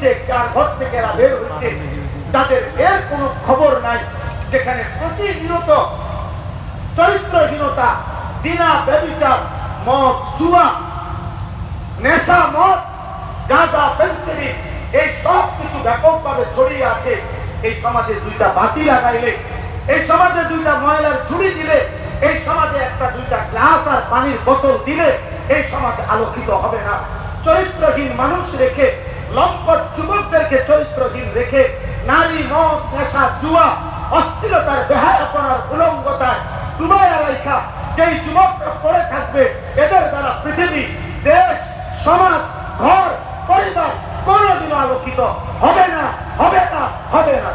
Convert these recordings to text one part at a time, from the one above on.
হয়েছে, কার ঘর থেকে এরা বের হয়েছে, তাদের এর কোনো খবর নাই, যেখানে প্রতিনিয়ত চরিত্রহীনতা, জিনা, ব্যভিচার, মদ, জুয়া, নেশা, মদ, গাঁজা, পেন্সিলি, এই সব কিছু ব্যাপকভাবে ছড়িয়ে আছে। এই সমাজে দুইটা বাতি লাগাইলে, এই সমাজে দুইটা ময়লার ঝুড়ি দিলে, এই সমাজে একটা দুইটা গ্লাস আর পানির বোতল দিলে এই সমাজ আলোকিত হবে না। চরিত্রহীন মানুষ রেখে, লম্পট যুবকদেরকে চরিত্রহীন রেখে, নারী, মদ, নেশা, জুয়া, অস্থিরতার, বেহায়াপনার, উলঙ্গতায় ডুবাইয়া রাখা যেই যুবকরা পড়ে থাকবে, এদের দ্বারা পৃথিবী, দেশ, সমাজ, ঘর, পরিবার কোনদিনও আলোকিত হবে না, হবে না, হবে না।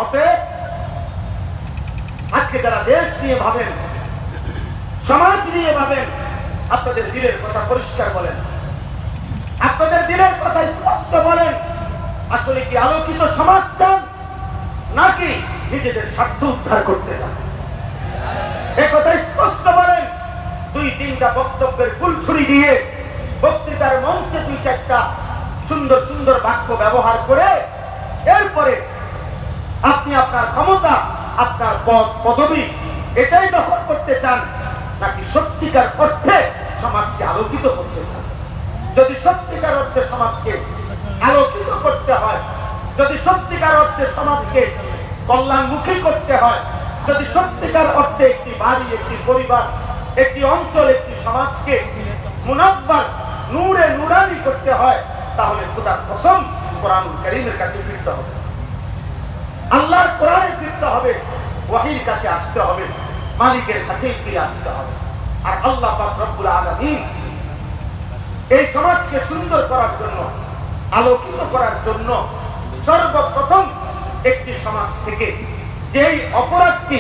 অতএব আজকে যারা দেশ নিয়ে ভাবেন, সমাজ নিয়ে ভাবেন, আপনাদের দিলের কথা পরিষ্কার বলেন, আপনাদের দিলের কথা স্পষ্ট বলেন। আসলে কি আলোকিত সমাজ চান, নাকি নিজেদের স্বার্থ উদ্ধার করতে চান? এ কথা স্পষ্ট বলেন। দুই তিনটা বক্তব্যের ফুলছুরি দিয়ে, বক্তৃতার মঞ্চে দুই চারটা সুন্দর সুন্দর বাক্য ব্যবহার করে এরপরে আপনি আপনার ক্ষমতা, আপনার পদ পদবি এটাই দখল করতে চান, নাকি সত্যিকার অর্থে সমাজকে আলোকিত করতে চান? যদি সত্যিকার অর্থে সমাজকে আলোকিত করতে হয়, যদি সত্যিকার অর্থে সমাজকে কল্যাণমুখী করতে হয়, যদি সত্যিকার অর্থে একটি বাড়ি, একটি পরিবার, একটি অঞ্চল, একটি সমাজকে মুনাব্বার, নূরে নুরানি করতে হয়, তাহলে খোদার কসম কোরআনুল কারীমের কাছে ফিরতে হবে, আল্লাহর কোরআনে ফিরতে হবে, ওয়াহির কাছে আসতে হবে, মালিকের কাছে ফিরে আসতে হবে। আর আল্লাহ পাক রব্বুল আলামিন এই সমাজকে সুন্দর করার জন্য, আলোকিত করার জন্য সর্বপ্রথম একটি সমাজ থেকে যেই অপরাধটি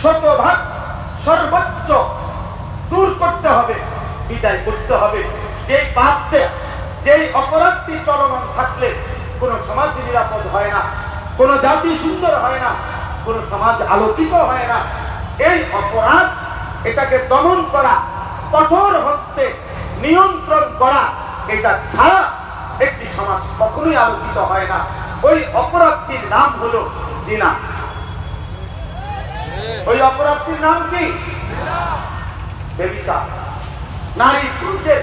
শতভাগ সর্বোচ্চ দূর করতে হবে, বিদায় করতে হবে, যেই পাপটা, যেই অপরাধটি চলমান থাকলে কোন সমাজ নিরাপদ হয় না, কোন জাতি সুন্দর হয় না, কোন সমাজ আলোকিত হয় না। এই অপরাধ, এটাকে দমন করা, কঠোর হস্তে নিয়ন্ত্রণ করা, এটা ছাড়া একটি সমাজ কখনোই আলোকিত হয় না। ওই অপরাধটির নাম হলো জিনা। ওই অপরাধটির নাম কি? ব্যভিচার। নারী পুরুষের,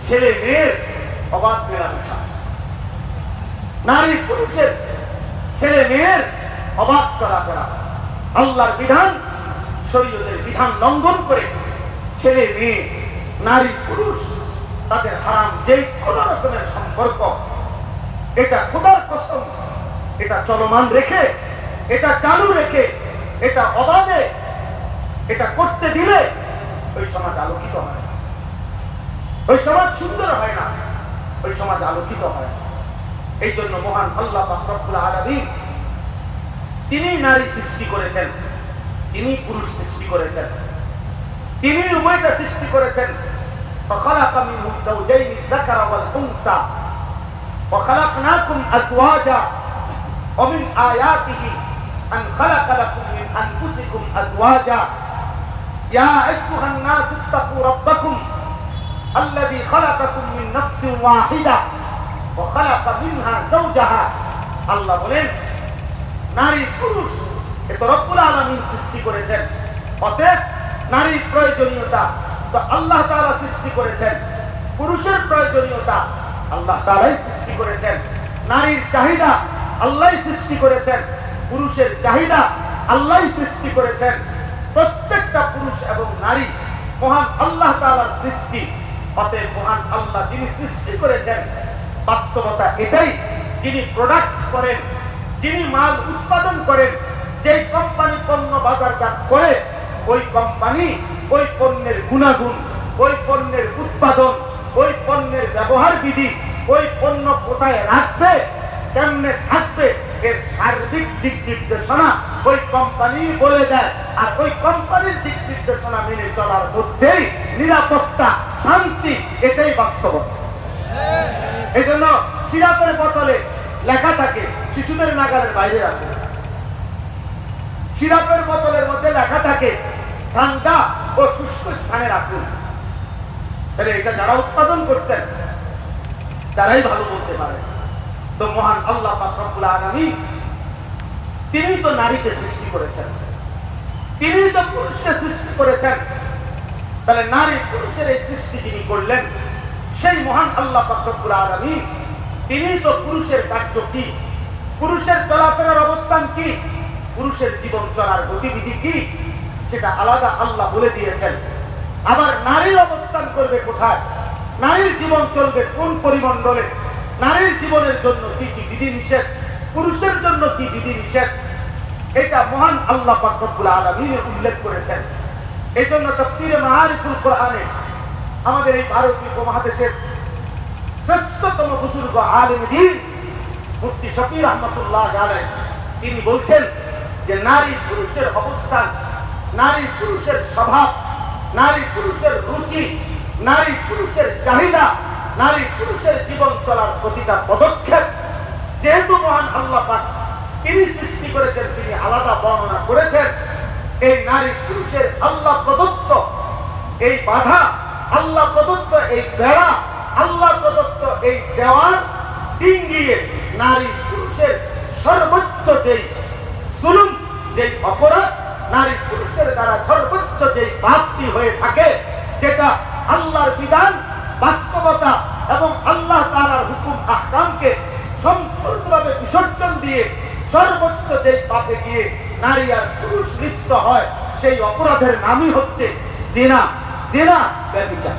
ছেলে মেয়ের অবাধ মেলামেশা, নারী পুরুষের, ছেলে মেয়ের অবাধ চলাফেরা, আল্লাহর বিধান, শরীয়তের বিধান লঙ্ঘন করে ছেলে মেয়ে, নারী পুরুষ তাদের হারাম যে কোন রকমের সম্পর্ক, এটা খোদার কসম, এটা চলমান রেখে, এটা চালু রেখে, এটা অবাধে এটা করতে দিলে ওই সমাজ আলোকিত হয় না, ওই সমাজ সুন্দর হয় না, ওই সমাজ আলোকিত হয় না। এই জন্য মহান আল্লাহ পাক রব্বুল আলামিন তিনি নারী সৃষ্টি করেছেন, তিনি পুরুষ সৃষ্টি করেছেন, তিনি উভয়টা সৃষ্টি করেছেন। فخلق منه الزوجين الذكر والأنثى وخلقناكم أزواجا ومن آياته أن خلق لكم من أنفسكم أزواجا يا أيها الناس اتقوا ربكم الذي خلقكم من نفس واحدة وخلق منها زوجها। আল্লাহ বলেন নারী পুরুষ এটা রব্বুল আলামিন সৃষ্টি করেছেন। অতএব নারীর প্রয়োজনীয়তা তো আল্লাহ তাআলা সৃষ্টি করেছেন, পুরুষের প্রয়োজনীয়তা আল্লাহ তাআলাই সৃষ্টি করেছেন, নারীর চাহিদা আল্লাহই সৃষ্টি করেছেন, পুরুষের চাহিদা আল্লাহই সৃষ্টি করেছেন। প্রত্যেকটা পুরুষ এবং নারী মহান আল্লাহ তাআলার সৃষ্টি। অতএব মহান আল্লাহ যিনি সৃষ্টি করেছেন, বাস্তবতা এটাই, যিনি প্রোডাক্ট করেন, যিনি মাল উৎপাদন করেন, যেই কোম্পানি পণ্য বাজারজাত করে, ওই কোম্পানি ওই পণ্যের গুণাগুণ, ওই পণ্যের উৎপাদন, ওই পণ্যের ব্যবহার বিধি, ওই পণ্য কোথায় রাখবে, কেমনে থাকবে, এর সার্বিক দিক নির্দেশনা ওই কোম্পানি বলে দেয়। আর ওই কোম্পানির দিক নির্দেশনা মেনে চলার মধ্যেই নিরাপত্তা, শান্তি, এটাই বাস্তবতা। এই জন্য সিরাপের বোতলে লেখা থাকে শিশুদের নাগালের বাইরে রাখবে, সিরাপের বোতলের মধ্যে লেখা থাকে ঠান্ডা ও শুষ্ক স্থানে রাখুন। তাহলে এটা যারা উৎপাদন করছেন, তারাই ভালো বলতে পারে। তো মহান আল্লাহ পাক রব্বুল আলামিন তিনি তো নারীকে সৃষ্টি করেছেন, তিনি তো পুরুষকে সৃষ্টি করেছেন। তাহলে নারী পুরুষের এই সৃষ্টি যিনি করলেন সেই মহান আল্লাহ পাক রব্বুল আলামিন তিনি তো পুরুষের কার্য কি, পুরুষের চলাফেরার অবস্থান কি, পুরুষের জীবন চলার গতিবিধি কি, সেটা আলাদা আল্লাহ বলে দিয়েছেন। আবার নারীর অবস্থান করবে কোথায়, নারীর জীবন চলবে কোন পরিমণ্ডলে, নারীর জীবনের জন্য কি কি বিধি নিষেধ, পুরুষের জন্য কি বিধি নিষেধ, এটা মহান আল্লাহ পাক রব্বুল আলামিন উল্লেখ করেছেন। এই জন্য তাফসীরে মাআরিফুল কোরআনে আমাদের এই ভারতীয় উপমহাদেশের শ্রেষ্ঠতম বুজুর্গ আলেম দ্বীন মুফতি শফি রহমাতুল্লাহ আলাইহি তিনি বলছেন যে নারী পুরুষের অবস্থান, নারী পুরুষের স্বভাব, নারী পুরুষের রুচি, নারী পুরুষের চাহিদা, নারী পুরুষের জীবন চলার প্রতিটা পদক্ষেপ যেহেতু মহান আল্লাহ পাক তিনি সৃষ্টি করেছেন, তিনি আলাদা বর্ণনা করেছেন। এই নারী পুরুষের আল্লাহ প্রদত্ত এই বাধা, আল্লাহ প্রদত্ত এই বেড়া, আল্লাহ প্রদত্ত এই দেওয়াল ডিঙ্গিয়ে নারী পুরুষের সর্বোচ্চ যেই জুলুম, যেই অপরাধ, নারী পুরুষের দ্বারা সর্বোচ্চ যেই পাপটি হয়ে থাকে, যেটা আল্লাহর বিধান, বাস্তবতা এবং আল্লাহ তাআলার হুকুম আহকামকে সম্পূর্ণভাবে বিসর্জন দিয়ে সর্বোচ্চ যেই পাপে গিয়ে নারী আর পুরুষ লিপ্ত হয়, সেই অপরাধের নামই হচ্ছে জিনা, জিনা, ব্যভিচার।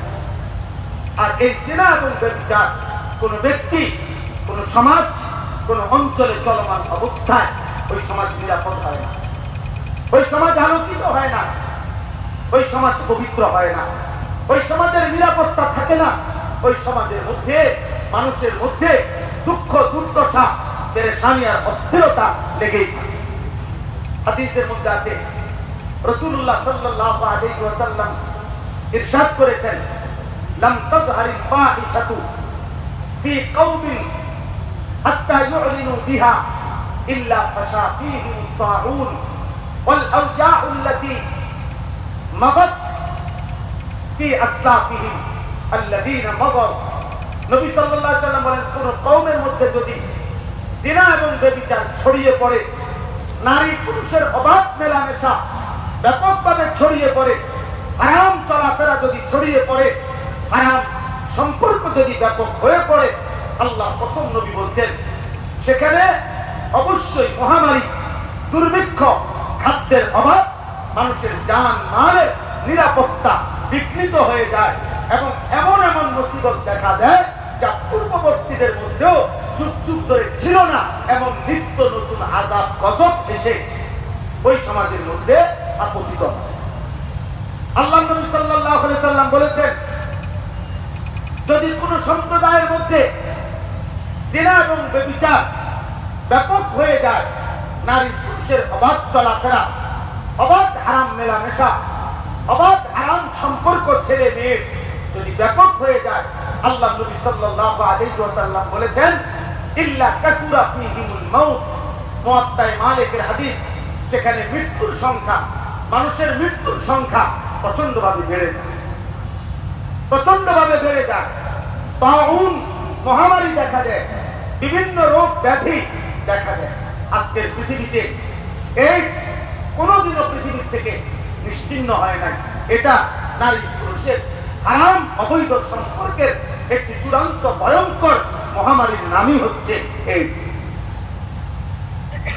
আর এই জিনা এবং ব্যভিচার কোন ব্যক্তি, কোন সমাজ, কোন অঞ্চলে চলমান অবস্থায় ওই সমাজ নিরাপদ হয় না, ওই সমাজ আলোকিত হয় না, ওই সমাজ পবিত্র হয় না, ওই সমাজের নিরাপত্তা থাকে না, ওই সমাজের মধ্যে মানুষের মধ্যে দুঃখ, দুর্দশা, পেরেশানি আর অস্থিরতা লেগেই থাকে। হাদিসের মধ্যে আছে রাসূলুল্লাহ সাল্লাল্লাহু আলাইহি ওয়াসাল্লাম ইরশাদ করেছেন, লাম তাযহারিল ফাহিশাতু ফি কওমিন হাত্তা ইউলিনু বিহা ইল্লা ফাশা ফীহিম তাউন ওয়াল আওজাউ আল্লাতী মাগাত ফি আসলাফিহিম আল্লাযীনা মাগাউ। নবী সাল্লাল্লাহু আলাইহি ওয়াসাল্লাম বলেন, কোন কওমের মধ্যে যদি জিনা এবং ব্যভিচার ছড়িয়ে পড়ে, নারী পুরুষের অবাধ মেলামেশা ব্যাপকভাবে ছড়িয়ে পড়ে, হারাম চলাফেরা যদি ছড়িয়ে পড়ে, হারাম সম্পর্ক যদি ব্যাপক হয়ে পড়ে, আল্লাহ কসম নবী বলছেন সেখানে অবশ্যই মহামারী, দুর্ভিক্ষ, খাদ্যের অভাব, মানুষের জান মালের নিরাপত্তা বিঘ্নিত হয়ে যায় এবং এমন এমন মুসিবত দেখা দেয় যা পূর্ববর্তীদের মধ্যেও যুগ যুগ ধরে ছিল না, এমন নিত্য নতুন আযাব গজব এসে ওই সমাজের মধ্যে আপতিত হয়। আল্লাহ নবী সাল্লাল্লাহু আলাইহি সাল্লাম বলেছেন, যদি কোন সম্প্রদায়ের মধ্যে জিনা এবং ব্যভিচার ব্যাপক হয়ে যায়, নারী পুরুষের অবাধ চলাফেরা, অবাধ হারাম মেলামেশা, অবাধ হারাম সম্পর্ক ছেলে মেয়ে যদি ব্যাপক হয়ে যায়, আল্লাহ নবী সাল্লাল্লাহু আলাইহি ওয়াসাল্লাম বলেছেন, ইল্লা কাসুরা ফীহিমুল মাউত। মুয়াত্তা মালিকের হাদিস, সেখানে মৃত্যুর সংখ্যা, মানুষের মৃত্যুর সংখ্যা প্রচন্ডভাবে বেড়ে যায়, প্রচন্ডভাবে বেড়ে যায়। তাউন মহামারী দেখা দেয়, বিভিন্ন রোগ ব্যাধি দেখা দেয়। আজকের পৃথিবীতে এইডস কোনোদিনও পৃথিবীর থেকে নিশ্চিহ্ন হয় নাই। এটা নারী পুরুষের হারাম অবৈধ সম্পর্কের একটি চূড়ান্ত ভয়ঙ্কর মহামারীর নামই হচ্ছে এইডস,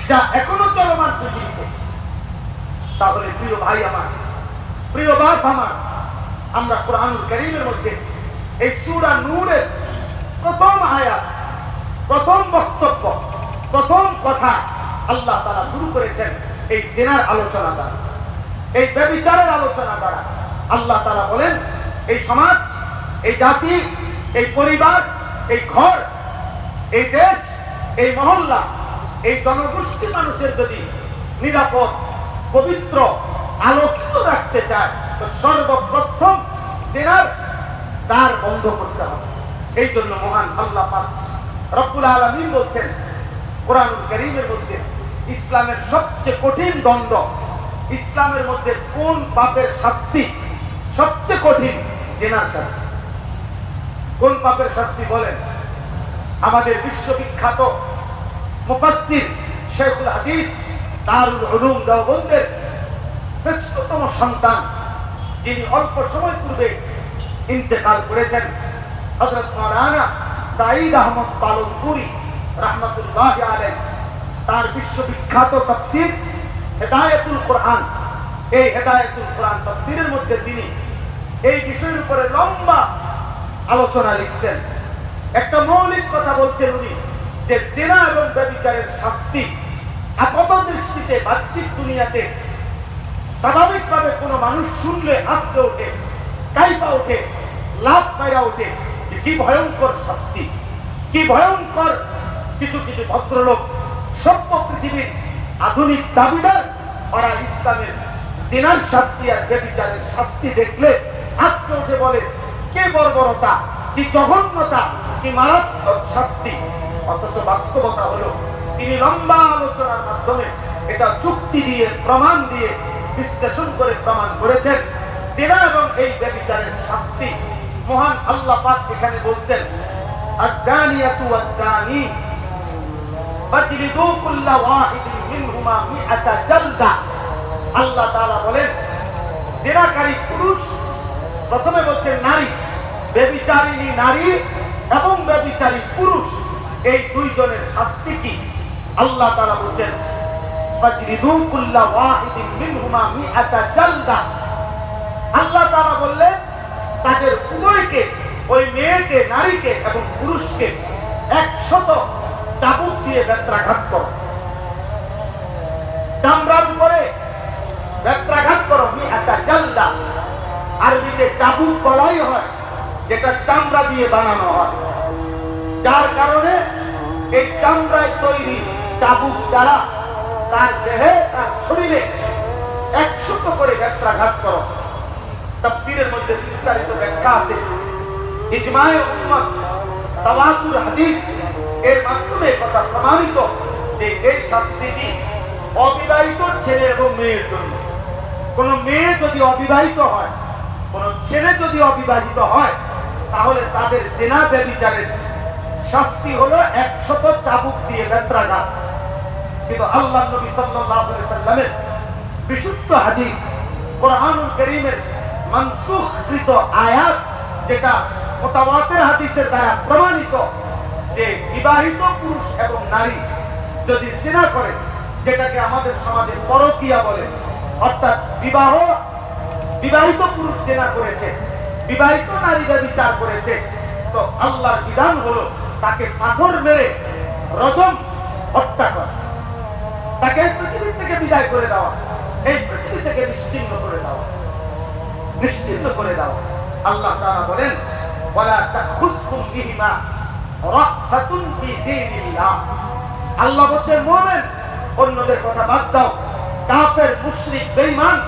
যা এখনো চলমান পৃথিবীতে। তাহলে প্রিয় ভাই আমার, প্রিয় বাপ আমার, আমরা কোরআনুল কারীমের মধ্যে এই সূরা নূরের প্রথম আয়াত, প্রথম বক্তব্য, প্রথম কথা আল্লাহ তাআলা শুরু করেছেন এই জিনার আলোচনা দ্বারা, এই ব্যভিচারের আলোচনা দ্বারা। আল্লাহ তাআলা বলেন, এই সমাজ, এই জাতি, এই পরিবার, এই ঘর, এই দেশ, এই মহল্লা, এই জনগোষ্ঠী মানুষের যদি নিরাপদ, পবিত্র, আলোকিত রাখতে চায়, তো সর্বপ্রথম জিনার দ্বার বন্ধ করতে হবে। এই জন্য মহান আল্লাহ পাক রব্বুল আলামিন বলছেন কোরআনুল কারীমের মধ্যে, ইসলামের সবচেয়ে কঠিন দণ্ড, ইসলামের মধ্যে কোন পাপের শাস্তি সবচেয়ে কঠিন? জিনার শাস্তি। কোন পাপের শাস্তি বলেন? আমাদের বিশ্ববিখ্যাত মুফাসসির শেখুল হাদিস দারুল উলুম দেওবন্দের শ্রেষ্ঠতম সন্তান, যিনি অল্প সময় পূর্বে ইন্তেকাল করেছেন, হযরত মাওলানা সাঈদ আহমদ পালনপুরি রাহমাতুল্লাহি আলাইহি, তার বিশ্ববিখ্যাত তাফসীর হেদায়েতুল কোরআন, এই হেদায়েতুল কোরআন তাফসীরের মধ্যে তিনি এই বিষয়ের উপরে লম্বা আলোচনা লিখছেন। একটা মৌলিক কথা বলছেন উনি, যে জিনা এবং ব্যভিচারের শাস্তি আপাত দৃষ্টিতে বাহ্যিক দুনিয়াতে স্বাভাবিকভাবে কোনো মানুষ শুনলে আস্তে ওঠে, কাইপা ওঠে, লাভ পাইয়া ওঠে, যে কি ভয়ঙ্কর শাস্তি, কি ভয়ঙ্কর। কিছু কিছু ভদ্রলোক সভ্য পৃথিবীর আধুনিক দাবিদার, ওরা ইসলামের জিনার শাস্তি আর ব্যভিচারের শাস্তি দেখলে আস্তে ওঠে, বলে কে বর্বরতা, কি জঘন্যতা, কি মারাত্মক শাস্তি। অথচ বাস্তবতা হলো তিনি লম্বা আলোচনার মাধ্যমে এটা যুক্তি দিয়ে, প্রমাণ দিয়ে, বিশ্লেষণ করে প্রমাণ করেছেন জিনা এবং এই ব্যভিচারের শাস্তি। মহান আল্লাহ পাক এখানে বলছেন, আয-যানিয়াতু ওয়াজ-যানি ফাজলিদু কুল্লা ওয়াহিদিন মিনহুমা মিআতা জালদা। আল্লাহ তাআলা বলেন, জিনাকারী পুরুষ, প্রথমে বলছেন নারী, ব্যভিচারিণী নারী এবং ব্যভিচারী পুরুষ, এই দুইজনের শাস্তি কি? আল্লাহ তাআলা বলেন, ফাজলিদু কুল্লা ওয়াহিদিন মিনহুমা মিআতা জালদা। আল্লাহ তাআলা বললেন, তাদের উভয়কে, ওই মেয়েকে, নারীকে এবং পুরুষকে 100 চাবুক দিয়ে বেত্রাঘাত করো, চামড়ার উপরে বেত্রাঘাত করো, মিআতা জালদা। আরবিতে চাবুক বলাই হয় যেটা চামড়া দিয়ে বানানো হয়, যার কারণে এই চামড়ায় তৈরি চাবুক দ্বারা তার দেহে, তার শরীরে 100 করে বেত্রাঘাত করো। তাফসীরের মধ্যে বিস্তারিত ব্যাখ্যা আছে। ইজমায়ে উম্মত, তাওয়াতুর হাদিস এর মাধ্যমে কথা প্রমাণিত যে এই শাস্তিটি অবিবাহিত ছেলে এবং মেয়ের জন্য। কোন মেয়ে যদি অবিবাহিত হয়, কোন ছেলে যদি অবিবাহিত হয়, তাহলে তাদের জিনা ব্যভিচারের শাস্তি হলো 100 চাবুক দিয়ে বেত্রাঘাত। কিন্তু আল্লাহ নবী সাল্লাল্লাহু আলাইহি ওয়াসাল্লামের বিশুদ্ধ হাদিস, কোরআনুল কারীমের মানসুখকৃত আয়াত, যেটা মুতাওয়াতির হাদিসের দ্বারা প্রমাণিত, যে বিবাহিত পুরুষ এবং নারী যদি জিনা করে, যেটাকে আমাদের সমাজে পরকীয়া বলে, অর্থাৎ বিবাহিত পুরুষ জিনা করেছে, বিবাহিত নারী ব্যভিচার করেছে, তো আল্লাহর বিধান হলো তাকে পাথর মেরে রজম, হত্যা করা, তাকে পৃথিবী থেকে বিদায় করে দেওয়া, এই পৃথিবী থেকে নিশ্চিহ্ন করে দেওয়া, নিশ্চিহ্ন করে দেওয়া। আল্লাহ তাআলা বলেন, ওয়ালা তাখুসকুম বিহিমা রাহফাতুন ফি দীনিল্লাহ। আল্লাহ বলেন, মুমিন, অন্যদের কথা বাদ দাও, কাফের, মুশরিক, বেঈমান,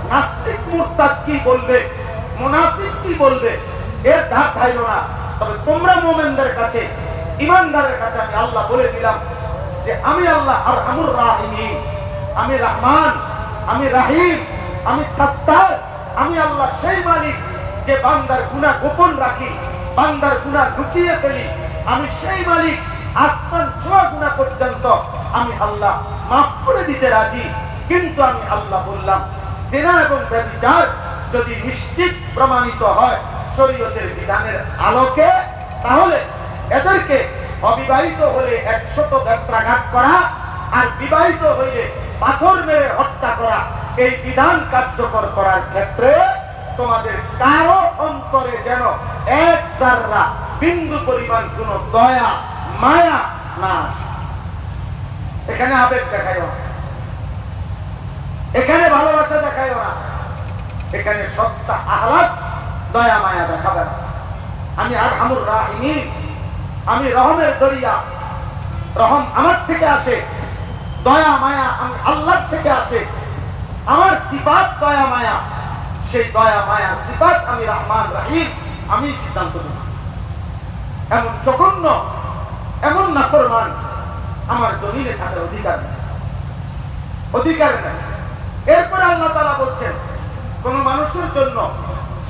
নাস্তিক, মুরতাদ কি বলবে, মুনাফিক কি বলবে, এর ধার ধাইলো না। তবে তোমরা মুমিনদের কাছে, ঈমানদারের কাছে আমি আল্লাহ বলে দিলাম যে আমি আল্লাহ আরহামুর রাহিমিন, আমি রহমান, আমি রাহিম, আমি সত্তার, আমি আল্লাহ সেই মালিক যে বান্দার গুনাহ গোপন রাখি, বান্দার গুনাহ লুকিয়ে ফেলি। আমি সেই মালিক, আসমান ছোঁয়া গুনাহ পর্যন্ত আমি আল্লাহ মাফ করে দিতে রাজি। কিন্তু আমি আল্লাহ বললাম, জিনা এবং ব্যভিচার যদি নিশ্চিত প্রমাণিত হয় শরীয়তের বিধানের আলোকে, তাহলে এদেরকে অবিবাহিত হলে 100 বেত্রাঘাত করা, আর বিবাহিত হইলে পাথর মেরে হত্যা করা, এই বিধান কার্যকর করার ক্ষেত্রে তোমাদের কারো অন্তরে যেন এক জাররা বিন্দু পরিমাণ কোন দয়া, মায়া না আসে। এখানে আবেগ দেখাইও না, এখানে ভালোবাসা দেখাইও না, এখানে সস্তা আহ্লাদ, দয়া মায়া দেখাবে না। আমি আরহামুর রাহিমিন, আমি রহমের দরিয়া, রহম আমার থেকে আসে, দয়া মায়া আমি আল্লাহর থেকে আসে। আমার সিফাত দয়া মায়া, সেই দয়া মায়া সিফাত আমি রহমান রহিম, আমি সিদ্ধান্ত নেব। এমন জঘন্য, এমন নাফরমান আমার জমিনে থাকার অধিকার নেই, অধিকার নেই। এরপরে আল্লাহ তাআলা বলছেন, কোন মানুষের জন্য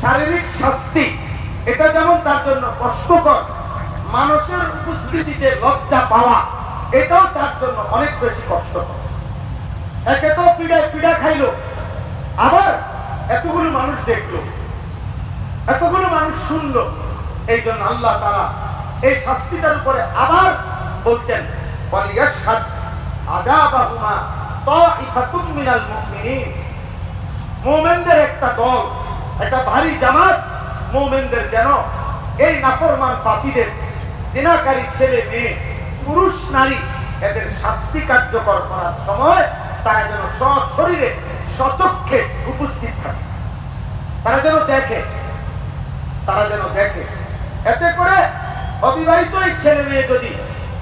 শারীরিক শাস্তি, এটা যেমন তার জন্য কষ্টকর, মানুষের উপস্থিতিতে লজ্জা পাওয়া এটাও তার জন্য অনেক বেশি কষ্ট। একে তো পিড়া খাইলো, আবার এতগুলো মানুষ দেখলো, এতগুলো মানুষ শুনলো। এই জন্য আল্লাহ তাআলা এই শাস্তিটার উপরে আবার বলছেন, ওয়ালিয়াশহাদ আযাবাহুমা তাইফাতুম মিনাল মুমিনিন। মুমিনদের একটা দল, একটা ভারী জামাত মুমিনদের যেন এই নাফরমান পাপীদের, জিনাকারী ছেলে মেয়ে, পুরুষ নারী, এদের শাস্তি কার্যকর করার সময় তারা যেন সশরীরে সচক্ষে উপস্থিত থাকে, তারা যেন দেখে, তারা যেন দেখে। এতে করে অবিবাহিত এই ছেলে মেয়ে যদি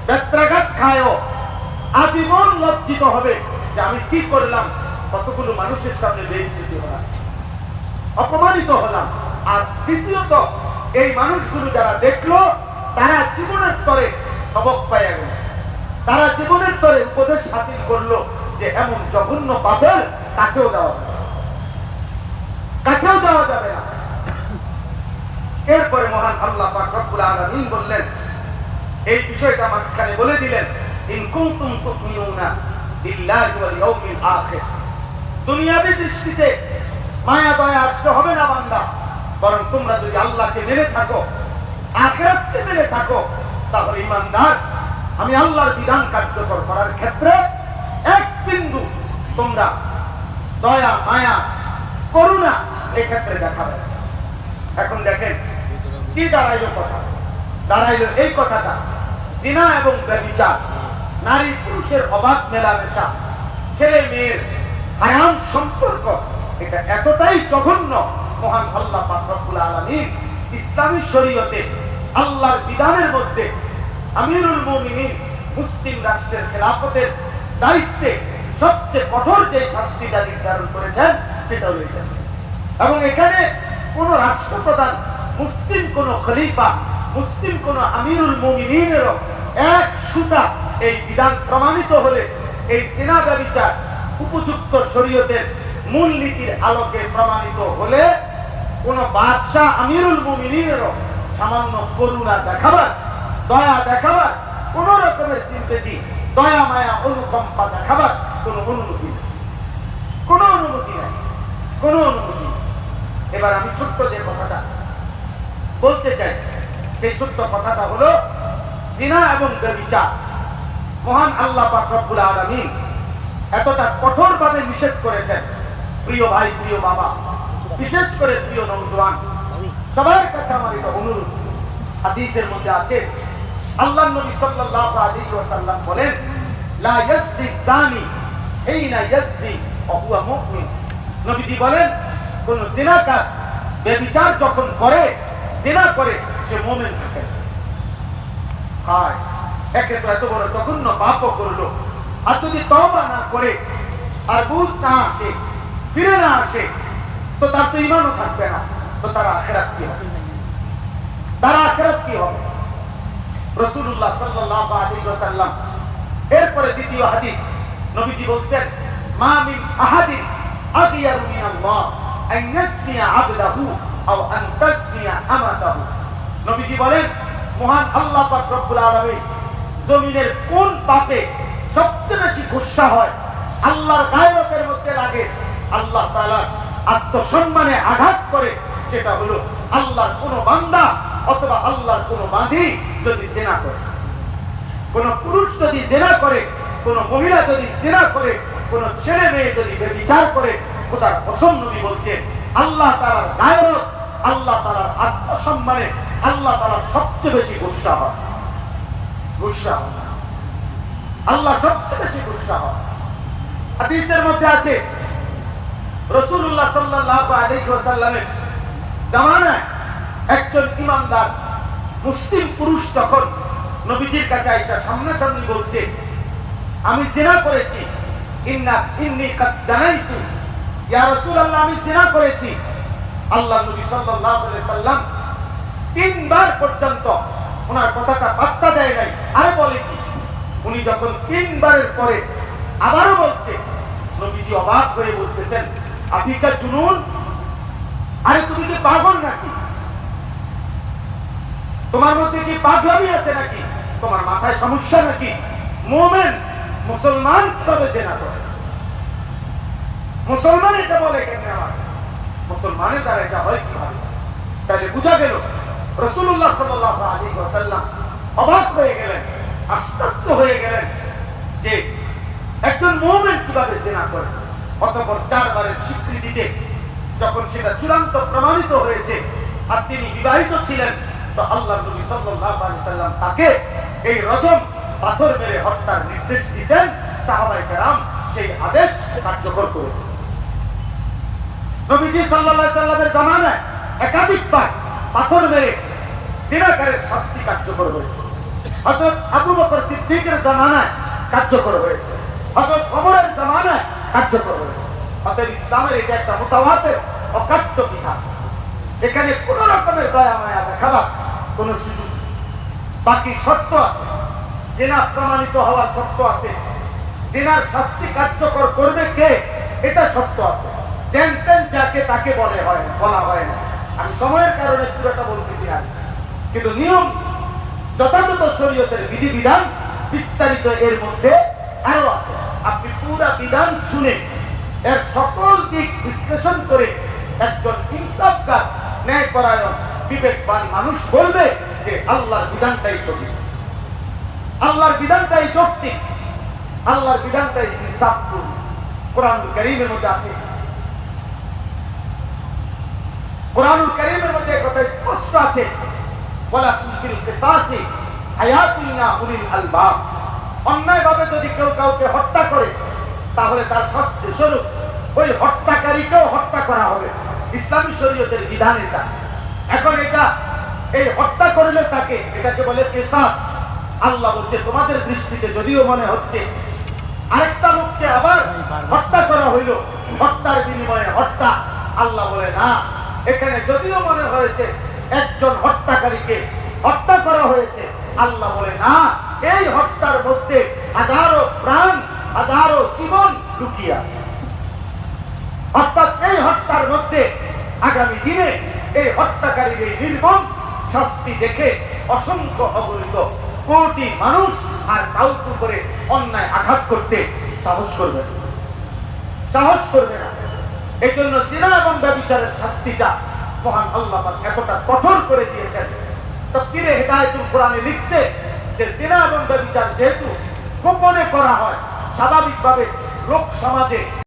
বেত্রাঘাত খায়ও আজীবন লজ্জিত হবে যে আমি কি করলাম, কতগুলো মানুষের সামনে বেইজ্জতি হলাম, অপমানিত হলাম। আর দ্বিতীয়ত এই মানুষগুলো যারা দেখলো তারা জীবনের স্তরে সবক পাইয়া গেল, তারা জীবনের স্তরে উপদেশ হাসিল করলো যে এমন জঘন্য পাপের কাছেও যাওয়া যাবে, কাছেও যাওয়া যাবে না। এরপরে মহান আল্লাহ পাক রব্বুল আলামিন বললেন, এই বিষয়টা মাঝখানে বলে দিলেন, ইন কুনতুম তুমিনুনা বিল্লাহি ওয়াল ইয়াউমিল আখির। দুনিয়াবী দৃষ্টিতে মায়া দয়া আসতে হবে না বান্দা, বরং তোমরা যদি আল্লাহকে মেনে থাকো, আখিরাতকে মেনে থাকো, তাহলে ঈমানদার আমি আল্লাহর বিধান কার্যকর করার ক্ষেত্রে এক বিন্দু তোমরা দয়া মায়া করুণা এই ক্ষেত্রে দেখাবে। এখন দেখেন কি দাঁড়াইল কথা, দাঁড়াইল এই কথাটা, জিনা এবং ব্যভিচার, নারী পুরুষের অবাধ মেলামেশা, ছেলে মেয়ের হারাম সম্পর্ক, এটা এতটাই জঘন্য। মহান আল্লাহ পাক রব্বুল আলামিন ইসলামী শরীয়তে আল্লাহর বিধানের মধ্যে আমিরুল মুমিনিন মুসলিম রাষ্ট্রের খেলাফতের দায়িত্বে সবচেয়ে কঠোর যে শাস্তিটা নির্ধারণ করেছেন সেটা হল এটা। এবং এখানে কোন রাষ্ট্রপ্রধান, মুসলিম কোন খলিফা, মুসলিম কোন আমিরুল মুমিনিনেরও এক সুতা এই বিধান প্রমাণিত হলে, এই জিনা ব্যভিচার উপযুক্ত শরীয়তের মূলনীতির আলোকে প্রমাণিত হলে কোন বাদশাহ আমিরুল মুমিনিনেরও সামান্য করুণা দেখাবার, দয়া দেখাবার, কোন রকমের সিম্পেথি, দয়া মায়া অনুকম্পা দেখাবার কোন অনুমতি নেই, কোন অনুমতি নাই, কোন অনুমতি নেই। এবার আমি ছোট্ট যে কথাটা বলতে চাই, সেই ছোট্ট কথাটা হলো জিনা এবং ব্যভিচার মহান আল্লাহ পাক রব্বুল আলামিন এতটা কঠোরভাবে নিষেধ করেছেন। প্রিয় ভাই, প্রিয় বাবা, বিশেষ করে প্রিয় নওজোয়ান, সবার কাছে আমার এটা অনুরোধ। হাদিসের মধ্যে আছে, আল্লাহর নবী সাল্লাল্লাহু আলাইহি ওয়াসাল্লাম বলেন, লা ইয়াজনি জানি হিনা ইয়াজনি ওয়া হুয়া মুমিন। নবীজি বলেন, কোন জিনাকার ব্যভিচার যখন করে, জিনা করে, সে মুমিন থাকে। হায়, একে তো এত বড় জঘন্য পাপও করলো, আর যদি তওবা না করে, আর বুঝ না আসে, ফিরে না আসে, তো তার তো ঈমানও থাকবে না, তো তার আখিরাত কি হবে? তার আখিরাত কি হবে? রাসূলুল্লাহ সাল্লাল্লাহু আলাইহি ওয়াসাল্লাম এরপরে দ্বিতীয় হাদিস নবীজি বলছেন, মা মিন আহাদিন আগিয়ারু মিনাল্লাহ আন ইয়াসনিয়া আবদাহু আও আন তাসনিয়া আমাতাহু। নবীজি বলেন, মহান আল্লাহ পাক রব্বুল আলামিন জমিনের কোন পাপে সবচেয়ে বেশি গুসা হয়, আল্লাহর গায়রতের মধ্যে লাগে, আল্লাহ তাআলা আত্মসম্মানে আঘাত করে, সেটা হলো আল্লাহর কোন বান্দা অথবা আল্লাহর কোন বাঁধি যদি জিনা করে, কোন পুরুষ যদি জিনা করে, কোন মহিলা যদি জিনা করে, কোন ছেলে মেয়ে যদি ব্যভিচার করে, খোদার কসম নবী বলছে, আল্লাহ তাআলার গায়রত, আল্লাহ তাআলার আত্মসম্মানে আল্লাহ তাআলা সবচেয়ে বেশি গুসা হয়, গুসা হয়, আল্লাহ সবচেয়ে বেশি গুসা হয়। হাদিসের মধ্যে আছে, রাসূলুল্লাহ সাল্লাল্লাহু আলাইহি ওয়াসাল্লামের জামানায় একজন ইমানদার মুসলিম পুরুষ তখন নবীজির কাছে আইসা সামনাসামনি বলছে, আমি জিনা করেছি, ইন্নী কাদ জানাইতু, ইয়া রাসূলুল্লাহ, আমি জিনা করেছি। আল্লাহ নবী সাল্লাল্লাহু আলাইহি ওয়াসাল্লাম তিনবার পর্যন্ত ওনার কথাটা পাত্তা দেয় নাই। আরে বলে কি? উনি যখন তিনবারের পরে আবারও বলছে, নবীজি অবাক হয়ে বলতেছেন, আফিকা জুনুন, আরে তুমি কি পাগল নাকি? তোমার মধ্যে কি পাগলামি আছে নাকি? তোমার মাথায় সমস্যা নাকি? মুমিন মুসলমান কিভাবে জেনা করে? মুসলমান এটা বলে কেমনে? আমার মুসলমানের দ্বারা এটা হয় কিভাবে? তাহলে বুঝা গেল রাসূলুল্লাহ সাল্লাল্লাহু আলাইহি ওয়াসাল্লাম অবাক হয়ে গেলেন, আশ্চর্য হয়ে গেলেন যে একজন মুমিন কিভাবে জেনা করে। অতঃপর 4 বারের স্বীকৃতিতে যখন সেটা চূড়ান্ত প্রমাণিত হয়েছে আর তিনি বিবাহিত ছিলেন, তো আল্লাহর নবী সাল্লাল্লাহু আলাইহি ওয়াসাল্লাম তাকে এই রজম পাথর মেরে হত্যার নির্দেশ দিয়েছেন। সাহাবায়ে কেরাম সেই আদেশ কার্যকর করেছে। নবীজি সাল্লাল্লাহু আলাইহি ওয়াসাল্লামের জামানায় একাধিকবার পাথর মেরে জিনাকারের শাস্তি কার্যকর হয়েছে। হযরত আবু বকর সিদ্দিকের জামানায় কার্যকর হয়েছে, হযরত ওমরের জামানায় কার্যকর হয়েছে। অতএব ইসলামের এটা একটা মুতাওয়াতির অকাট্য বিধান। এখানে কোন রকমের দয়া মায়া দেখাবার কোন সুযোগ নেই। বাকি শর্ত আছে, জিনা প্রমাণিত হওয়ার শর্ত আছে, জিনার শাস্তি কার্যকর করবে কে এটা শর্ত আছে। তেন যাকে তাকে বলা হয় না। আমি সময়ের কারণে পুরোটা বলতেছি না, কিন্তু নিয়ম যথাযথ শরীয়তের বিধিবিধান বিস্তারিত এর মধ্যে আরো আছে। আপনি পুরা বিধান শুনে এর সকল দিক বিশ্লেষণ করে একজন ইনসাফকার ন্যায়পরায়ণ বিবেকবান মানুষ বলবে যে আল্লাহর বিধানটাই সঠিক, আল্লাহর বিধানটাই যৌক্তিক, আল্লাহর বিধানটাই ইনসাফপূর্ণ। কোরআনুল কারীমের মধ্যে আছে, কোরআনুল কারীমের মধ্যে কথা স্পষ্ট আছে, ওয়ালা তুলকিল কিসাসি হায়াতুনা উলিল আলবাব। অন্যায়ভাবে যদি কেউ কাউকে হত্যা করে তাহলে তার শাস্তি স্বরূপ ওই হত্যাকারীকেও হত্যা করা হবে। ইসলামী শরীয়তের বিধান এটা। এখন এটা এই হত্যা করলে তাকে এটাকে বলে কিসাস। আল্লাহ বলছে তোমাদের দৃষ্টিতে যদিও মনে হচ্ছে আরেকটা লোককে আবার হত্যা করা হইল, হত্যার বিনিময়ে হত্যা, আল্লাহ বলে না, এখানে যদিও মনে হয়েছে একজন হত্যাকারীকে হত্যা করা হয়েছে, আল্লাহ বলে না, এই হত্যার মধ্যে হাজারো প্রাণ, হাজারো জীবন লুকিয়ে আছে। অর্থাৎ এই হত্যার মধ্যে আগামী দিনে এই হত্যাকারীর এই নির্মম শাস্তি দেখে অসংখ্য অগণিত কোটি মানুষ আর কাউকে করে অন্যায় আঘাত করতে সাহস করবে না। এই জন্য জিনা এবং ব্যভিচারের শাস্তিটা মহান আল্লাহ এতটা কঠোর করে দিয়েছেন। তাফসীরে হিদায়াতুল কোরআনে লিখছে যে জিনা এবং ব্যভিচার যেহেতু গোপনে করা হয়, স্বাভাবিকভাবে লোক সমাজে